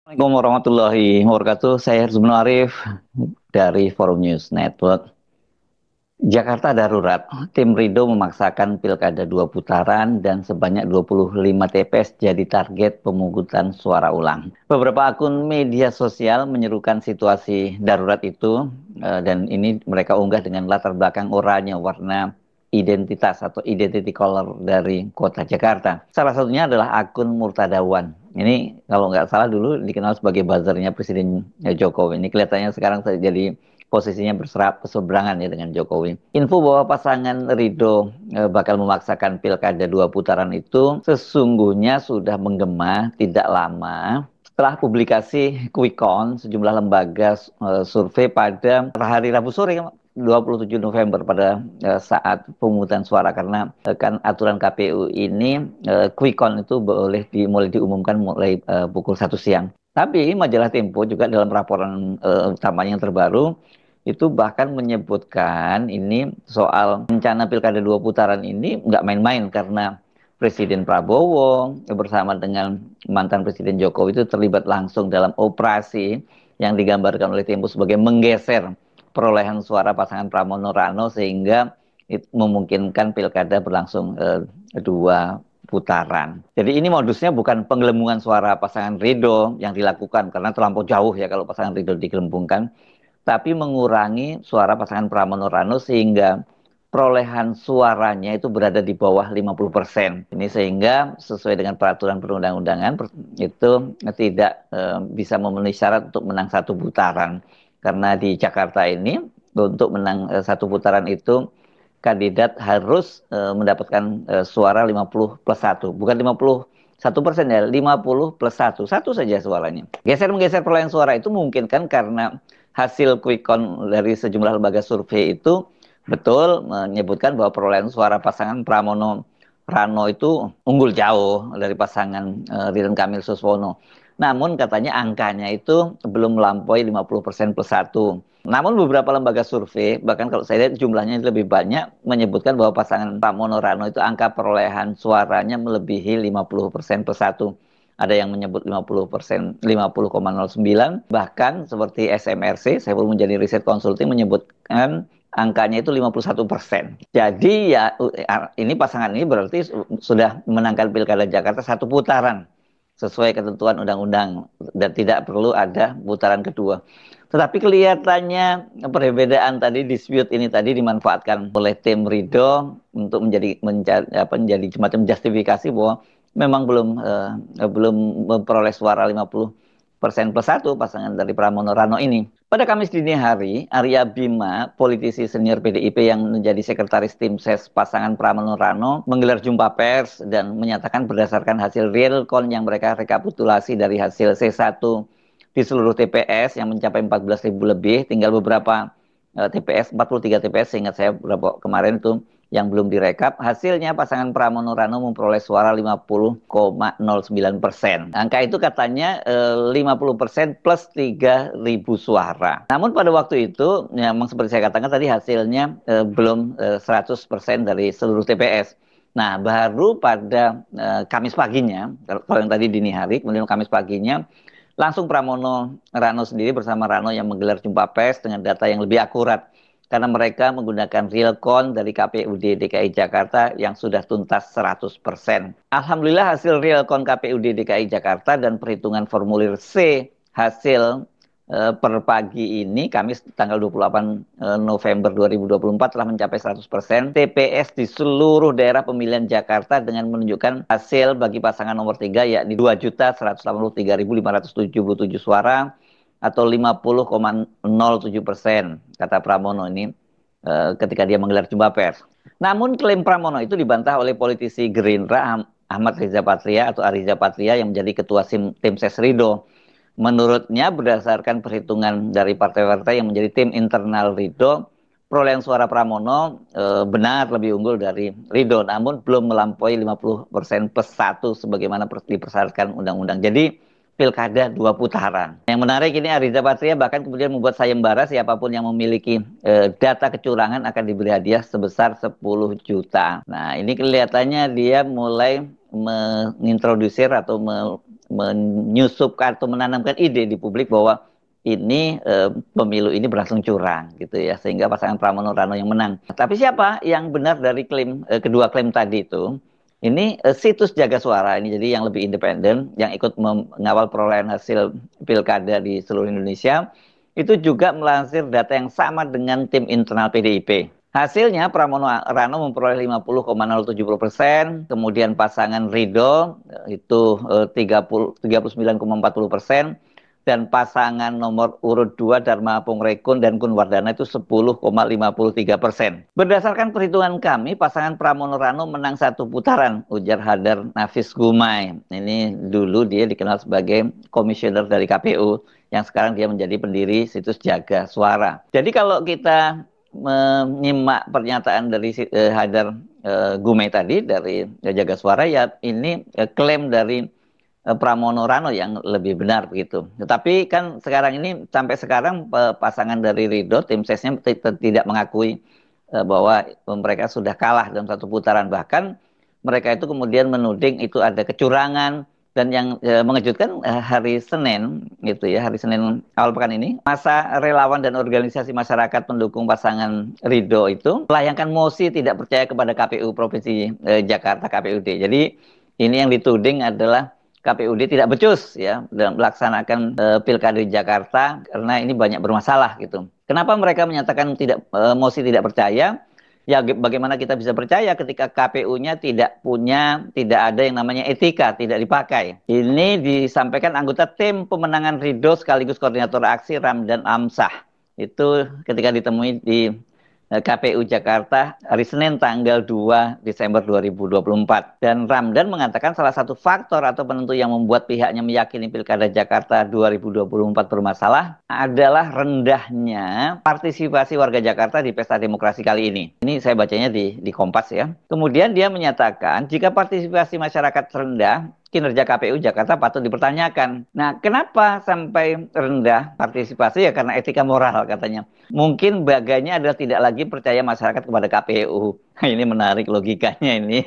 Assalamualaikum warahmatullahi wabarakatuh. Saya Herzman Arif dari Forum News Network. Jakarta darurat. Tim Ridho memaksakan pilkada 2 putaran dan sebanyak 25 TPS jadi target pemungutan suara ulang. Beberapa akun media sosial menyerukan situasi darurat itu dan ini mereka unggah dengan latar belakang oranye warna identitas atau identity color dari kota Jakarta. Salah satunya adalah akun Murtadawan. Ini kalau nggak salah dulu dikenal sebagai buzzernya Presiden Jokowi. Ini kelihatannya sekarang jadi posisinya berseberangan ya dengan Jokowi. Info bahwa pasangan Ridho bakal memaksakan pilkada 2 putaran itu sesungguhnya sudah menggema tidak lama setelah publikasi quick count sejumlah lembaga survei pada hari Rabu sore 27 November pada saat pemungutan suara karena kan aturan KPU ini quick count itu boleh mulai diumumkan mulai pukul 1 siang. Tapi majalah Tempo juga dalam laporan utamanya yang terbaru itu bahkan menyebutkan ini soal rencana pilkada 2 putaran ini nggak main-main karena Presiden Prabowo bersama dengan mantan Presiden Jokowi itu terlibat langsung dalam operasi yang digambarkan oleh Tempo sebagai menggeser perolehan suara pasangan Pramono Rano sehingga memungkinkan pilkada berlangsung 2 putaran. Jadi ini modusnya bukan penggelembungan suara pasangan Ridho yang dilakukan karena terlampau jauh ya kalau pasangan Ridho digelembungkan, tapi mengurangi suara pasangan Pramono Rano sehingga perolehan suaranya itu berada di bawah 50%. Ini sehingga sesuai dengan peraturan perundang-undangan itu tidak bisa memenuhi syarat untuk menang 1 putaran. Karena di Jakarta ini untuk menang 1 putaran itu kandidat harus mendapatkan suara 50+1, bukan 51% ya, 50+1, satu saja suaranya. Geser-menggeser perolehan suara itu mungkin kan karena hasil quick count dari sejumlah lembaga survei itu betul menyebutkan bahwa perolehan suara pasangan Pramono Rano itu unggul jauh dari pasangan Ridwan Kamil Suswono. Namun katanya angkanya itu belum melampaui 50%+1. Namun beberapa lembaga survei, bahkan kalau saya lihat jumlahnya lebih banyak, menyebutkan bahwa pasangan Pramono Rano itu angka perolehan suaranya melebihi 50%+1. Ada yang menyebut 50%, 50,09. Bahkan seperti SMRC, saya belum menjadi riset konsulting, menyebutkan angkanya itu 51%. Jadi ya ini pasangan ini berarti sudah menangkan Pilkada Jakarta 1 putaran sesuai ketentuan undang-undang dan tidak perlu ada putaran kedua. Tetapi kelihatannya perbedaan tadi, dispute ini tadi dimanfaatkan oleh tim Ridho untuk menjadi semacam justifikasi bahwa memang belum memperoleh suara 50%+1 pasangan dari Pramono Rano ini. Pada Kamis dini hari, Arya Bima, politisi senior PDIP yang menjadi sekretaris tim ses pasangan Pramono Rano, menggelar jumpa pers dan menyatakan berdasarkan hasil real count yang mereka rekapitulasi dari hasil C1 di seluruh TPS yang mencapai 14.000 lebih, tinggal beberapa TPS, 43 TPS seingat saya berapa kemarin itu yang belum direkap. Hasilnya pasangan Pramono Rano memperoleh suara 50,09%. Angka itu katanya 50% plus 3.000 suara. Namun pada waktu itu, ya, memang seperti saya katakan tadi hasilnya belum 100% dari seluruh TPS. Nah, baru pada Kamis paginya, kalau yang tadi dini hari, kemudian Kamis paginya, langsung Pramono Rano sendiri bersama Rano yang menggelar jumpa pers dengan data yang lebih akurat karena mereka menggunakan real count dari KPUD DKI Jakarta yang sudah tuntas 100%. Alhamdulillah hasil real count KPUD DKI Jakarta dan perhitungan formulir C hasil per pagi ini, Kamis tanggal 28 November 2024 telah mencapai 100%. TPS di seluruh daerah pemilihan Jakarta dengan menunjukkan hasil bagi pasangan nomor 3 yakni 2.183.577 suara atau 50,07%, kata Pramono ini ketika dia menggelar jumpa pers. Namun klaim Pramono itu dibantah oleh politisi Gerindra Ahmad Riza Patria atau Ariza Patria yang menjadi ketua tim ses Ridho. Menurutnya berdasarkan perhitungan dari partai-partai yang menjadi tim internal Ridho, perolehan suara Pramono benar lebih unggul dari Ridho, namun belum melampaui 50%+1 sebagaimana dipersyaratkan undang-undang. Jadi pilkada 2 putaran. Yang menarik ini Ariza Patria bahkan kemudian membuat sayembara siapapun yang memiliki data kecurangan akan diberi hadiah sebesar 10 juta. Nah ini kelihatannya dia mulai mengintrodusir atau menyusupkan atau menanamkan ide di publik bahwa ini pemilu ini berlangsung curang gitu ya, sehingga pasangan Pramono Rano yang menang. Tapi siapa yang benar dari klaim kedua klaim tadi itu? Ini situs Jaga Suara ini jadi yang lebih independen yang ikut mengawal perolehan hasil pilkada di seluruh Indonesia itu juga melansir data yang sama dengan tim internal PDIP. Hasilnya Pramono Rano memperoleh 50,070%, kemudian pasangan Ridho itu 39,40%, dan pasangan nomor urut 2 Dharma Pongrekun dan Kun Wardana itu 10,53%. Berdasarkan perhitungan kami, pasangan Pramono Rano menang satu putaran, ujar Hadar Nafis Gumai. Ini dulu dia dikenal sebagai komisioner dari KPU, yang sekarang dia menjadi pendiri situs Jaga Suara. Jadi kalau kita menyimak pernyataan dari Hadar Gumai tadi dari Jaga Suara, ya ini klaim dari Pramono Rano yang lebih benar begitu. Tetapi kan sekarang ini sampai sekarang pasangan dari Ridho, tim sesnya tidak mengakui bahwa mereka sudah kalah dalam satu putaran. Bahkan mereka itu kemudian menuding itu ada kecurangan. Dan yang mengejutkan hari Senin gitu ya, hari Senin awal pekan ini, masa relawan dan organisasi masyarakat pendukung pasangan Ridho itu melayangkan mosi tidak percaya kepada KPU Provinsi Jakarta, KPUD. Jadi ini yang dituding adalah KPUD tidak becus ya dalam melaksanakan pilkada di Jakarta karena ini banyak bermasalah gitu. Kenapa mereka menyatakan mosi tidak percaya? Ya bagaimana kita bisa percaya ketika KPU-nya tidak ada yang namanya etika, tidak dipakai. Ini disampaikan anggota tim pemenangan Ridho sekaligus koordinator aksi Ramdan Amsah. Itu ketika ditemui di KPU Jakarta hari Senin tanggal 2 Desember 2024. Dan Ramdan mengatakan salah satu faktor atau penentu yang membuat pihaknya meyakini Pilkada Jakarta 2024 bermasalah adalah rendahnya partisipasi warga Jakarta di pesta demokrasi kali ini. Ini saya bacanya di Kompas ya. Kemudian dia menyatakan jika partisipasi masyarakat rendah, kinerja KPU Jakarta patut dipertanyakan. Nah, kenapa sampai rendah partisipasi? Ya karena etika moral katanya. Mungkin baganya adalah tidak lagi percaya masyarakat kepada KPU. Ini menarik logikanya ini.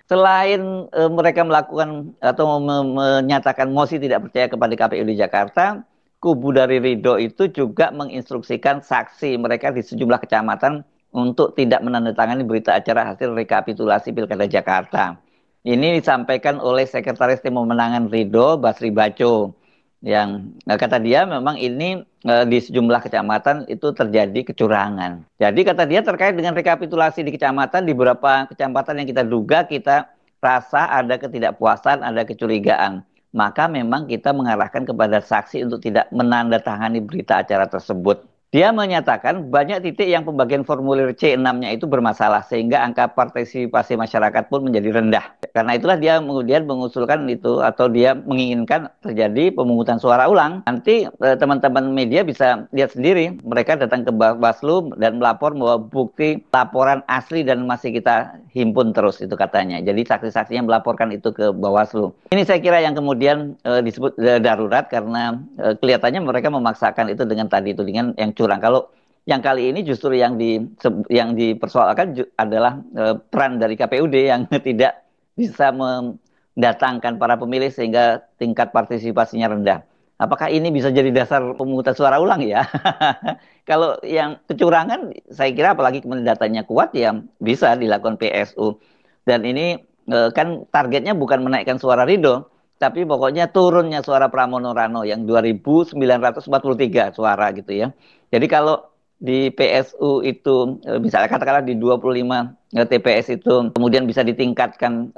Selain mereka melakukan atau menyatakan mosi tidak percaya kepada KPU di Jakarta, kubu dari Ridho itu juga menginstruksikan saksi mereka di sejumlah kecamatan untuk tidak menandatangani berita acara hasil rekapitulasi Pilkada Jakarta. Ini disampaikan oleh Sekretaris Tim Pemenangan Ridho, Basri Baco, yang kata dia memang ini di sejumlah kecamatan itu terjadi kecurangan. Jadi kata dia terkait dengan rekapitulasi di kecamatan, di beberapa kecamatan yang kita duga kita rasa ada ketidakpuasan, ada kecurigaan. Maka memang kita mengarahkan kepada saksi untuk tidak menandatangani berita acara tersebut. Dia menyatakan banyak titik yang pembagian formulir C6-nya itu bermasalah sehingga angka partisipasi masyarakat pun menjadi rendah. Karena itulah dia kemudian mengusulkan itu atau dia menginginkan terjadi pemungutan suara ulang. Nanti teman-teman media bisa lihat sendiri. Mereka datang ke Bawaslu dan melapor bahwa bukti laporan asli dan masih kita himpun terus itu katanya. Jadi saksi-saksinya melaporkan itu ke Bawaslu. Ini saya kira yang kemudian disebut darurat karena kelihatannya mereka memaksakan itu dengan tadi itu dengan yang curang. Kalau yang kali ini justru yang dipersoalkan adalah peran dari KPUD yang tidak bisa mendatangkan para pemilih sehingga tingkat partisipasinya rendah. Apakah ini bisa jadi dasar pemungutan suara ulang ya? Kalau yang kecurangan, saya kira apalagi kemudian datanya kuat ya bisa dilakukan PSU. Dan ini kan targetnya bukan menaikkan suara Ridho, tapi pokoknya turunnya suara Pramono Rano yang 2.943 suara gitu ya. Jadi kalau di PSU itu misalnya katakanlah di 25 TPS itu kemudian bisa ditingkatkan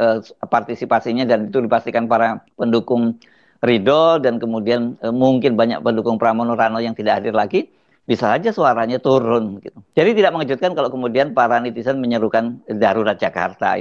partisipasinya dan itu dipastikan para pendukung Ridho dan kemudian mungkin banyak pendukung Pramono Rano yang tidak hadir lagi, bisa saja suaranya turun gitu. Jadi tidak mengejutkan kalau kemudian para netizen menyerukan darurat Jakarta.